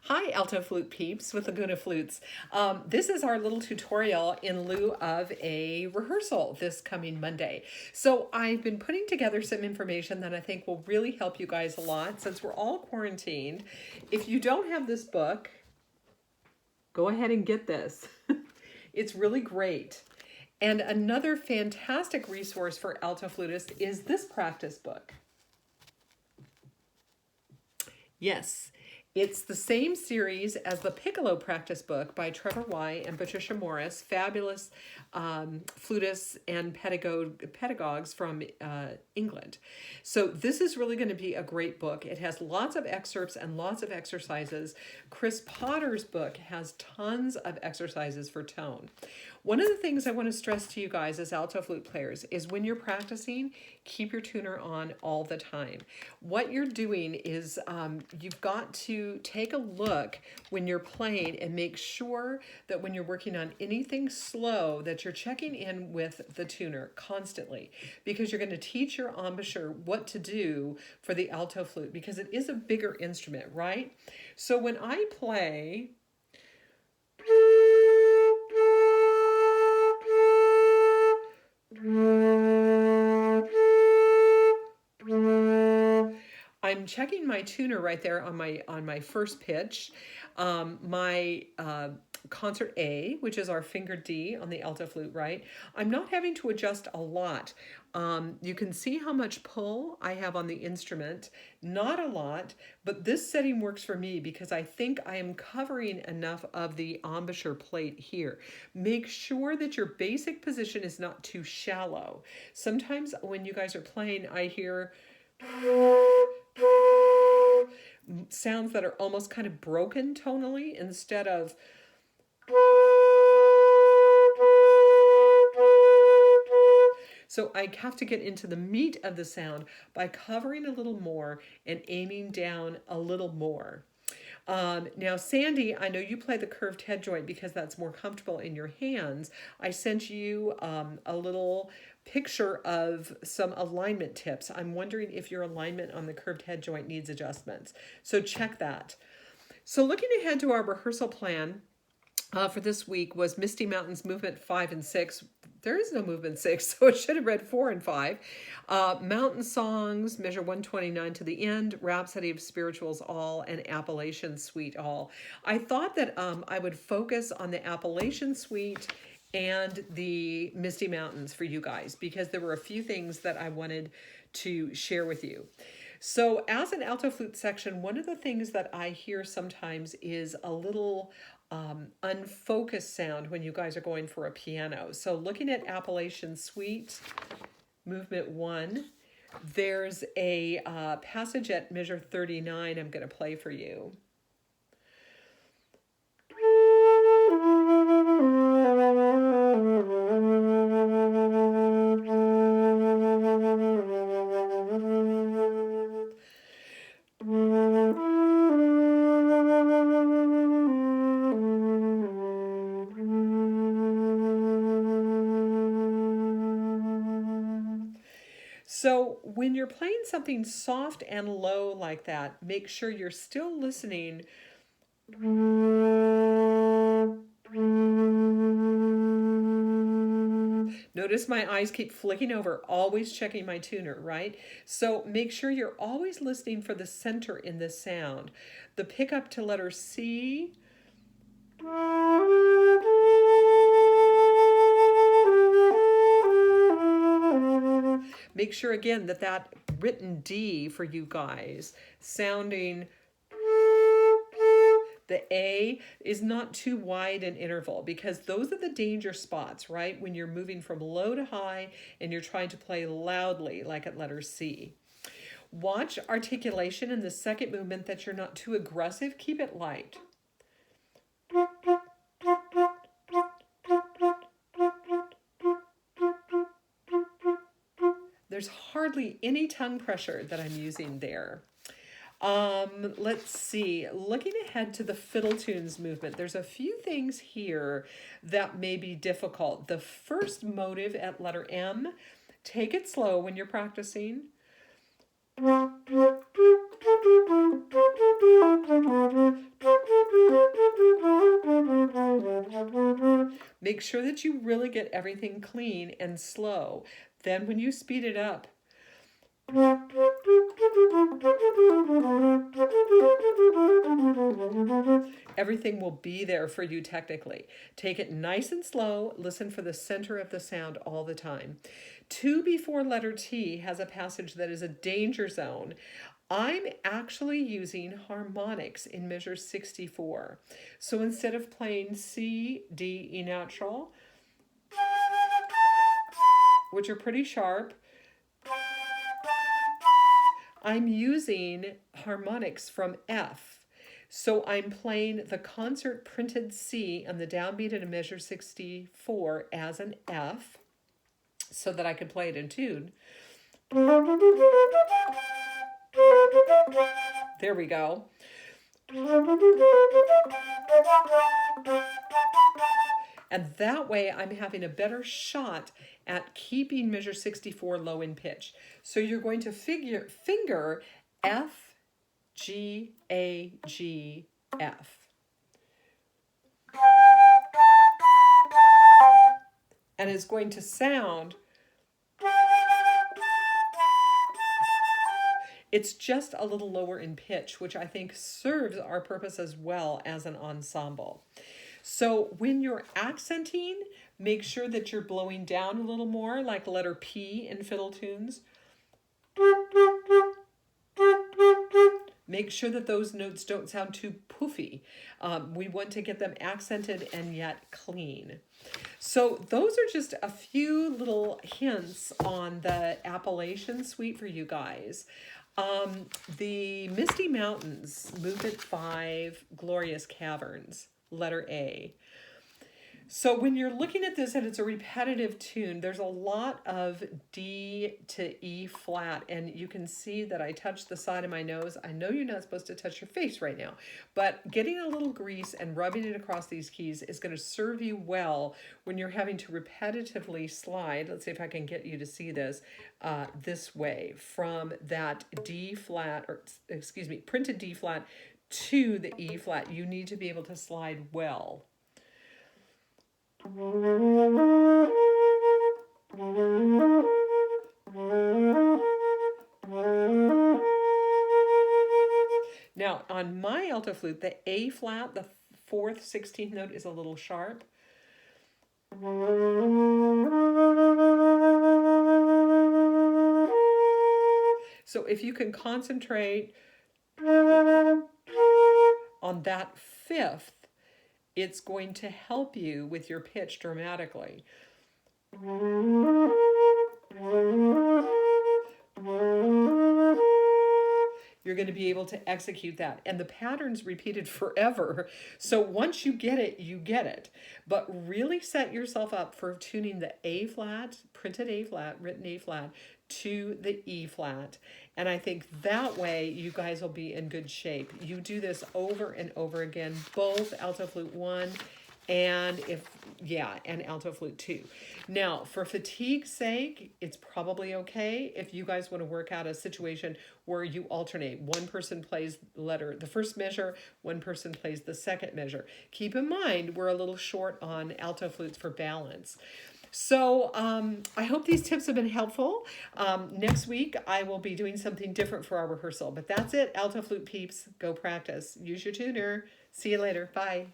Hi, alto flute peeps with Laguna Flutes. This is our little tutorial in lieu of a rehearsal this coming Monday. So I've been putting together some information that I think will really help you guys a lot since we're all quarantined. If you don't have this book, go ahead and get this. It's really great. And another fantastic resource for alto flutists is this practice book. Yes, it's the same series as the Piccolo Practice Book by Trevor White and Patricia Morris, fabulous flutists and pedagogues from England. So this is really going to be a great book. It has lots of excerpts and lots of exercises. Chris Potter's book has tons of exercises for tone. One of the things I want to stress to you guys as alto flute players is when you're practicing, keep your tuner on all the time. What you're doing is you've got to take a look when you're playing and make sure that when you're working on anything slow that you're checking in with the tuner constantly, because you're going to teach your embouchure what to do for the alto flute because it is a bigger instrument, right? So when I play I'm checking my tuner right there on my first pitch. My concert A, which is our finger D on the alto flute, right? I'm not having to adjust a lot. You can see how much pull I have on the instrument. Not a lot, but this setting works for me because I think I am covering enough of the embouchure plate here. Make sure that your basic position is not too shallow. Sometimes when you guys are playing, I hear sounds that are almost kind of broken tonally instead of so I have to get into the meat of the sound by covering a little more and aiming down a little more. Now, Sandy, I know you play the curved head joint because that's more comfortable in your hands. I sent you a little picture of some alignment tips. I'm wondering if your alignment on the curved head joint needs adjustments. So check that. So looking ahead to our rehearsal plan, for this week was Misty Mountains movement 5 and 6. There is no movement 6, so it should have read 4 and 5. Mountain Songs, measure 129 to the end, Rhapsody of Spirituals all, and Appalachian Suite all. I thought that I would focus on the Appalachian Suite and the Misty Mountains for you guys because there were a few things that I wanted to share with you. So as an alto flute section, one of the things that I hear sometimes is a little unfocused sound when you guys are going for a piano. So looking at Appalachian Suite, movement 1, there's a passage at measure 39 I'm going to play for you. So when you're playing something soft and low like that, make sure you're still listening. Notice my eyes keep flicking over, always checking my tuner, right? So make sure you're always listening for the center in the sound. The pickup to letter C. Make sure again that that written D for you guys sounding, the A is not too wide an interval because those are the danger spots, right? When you're moving from low to high and you're trying to play loudly like at letter C. Watch articulation in the second movement that you're not too aggressive. Keep it light. There's hardly any tongue pressure that I'm using there. Let's see, looking ahead to the fiddle tunes movement, there's a few things here that may be difficult. The first motive at letter M, take it slow when you're practicing. Make sure that you really get everything clean and slow. Then when you speed it up, everything will be there for you technically. Take it nice and slow. Listen for the center of the sound all the time. 2 before letter T has a passage that is a danger zone. I'm actually using harmonics in measure 64. So instead of playing C, D, E natural, which are pretty sharp, I'm using harmonics from F. So I'm playing the concert printed C on the downbeat at a measure 64 as an F so that I can play it in tune. There we go. And that way I'm having a better shot at keeping measure 64 low in pitch. So you're going to finger F, G, A, G, F. And it's going to sound, it's just a little lower in pitch, which I think serves our purpose as well as an ensemble. So when you're accenting, make sure that you're blowing down a little more, like letter P in fiddle tunes. Make sure that those notes don't sound too poofy. We want to get them accented and yet clean. So those are just a few little hints on the Appalachian Suite for you guys. The Misty Mountains, Movement 5, Glorious Caverns, letter A. So when you're looking at this and it's a repetitive tune, there's a lot of D to E flat, and you can see that I touched the side of my nose. I know you're not supposed to touch your face right now, but getting a little grease and rubbing it across these keys is going to serve you well when you're having to repetitively slide. Let's see if I can get you to see this way from that D flat, or excuse me, printed D flat to the E flat. You need to be able to slide well. Now, on my alto flute, the A flat, the 4th 16th note, is a little sharp. So if you can concentrate on that 5th, it's going to help you with your pitch dramatically. You're going to be able to execute that. And the pattern's repeated forever. So once you get it, you get it. But really set yourself up for tuning the A flat, printed A flat, written A flat, to the E flat. And I think that way you guys will be in good shape. You do this over and over again, both alto flute 1 and and alto flute 2. Now, for fatigue's sake, it's probably okay if you guys want to work out a situation where you alternate. One person plays the first measure, one person plays the second measure. Keep in mind, we're a little short on alto flutes for balance. So I hope these tips have been helpful. Next week, I will be doing something different for our rehearsal. But that's it, alto flute peeps. Go practice. Use your tuner. See you later. Bye.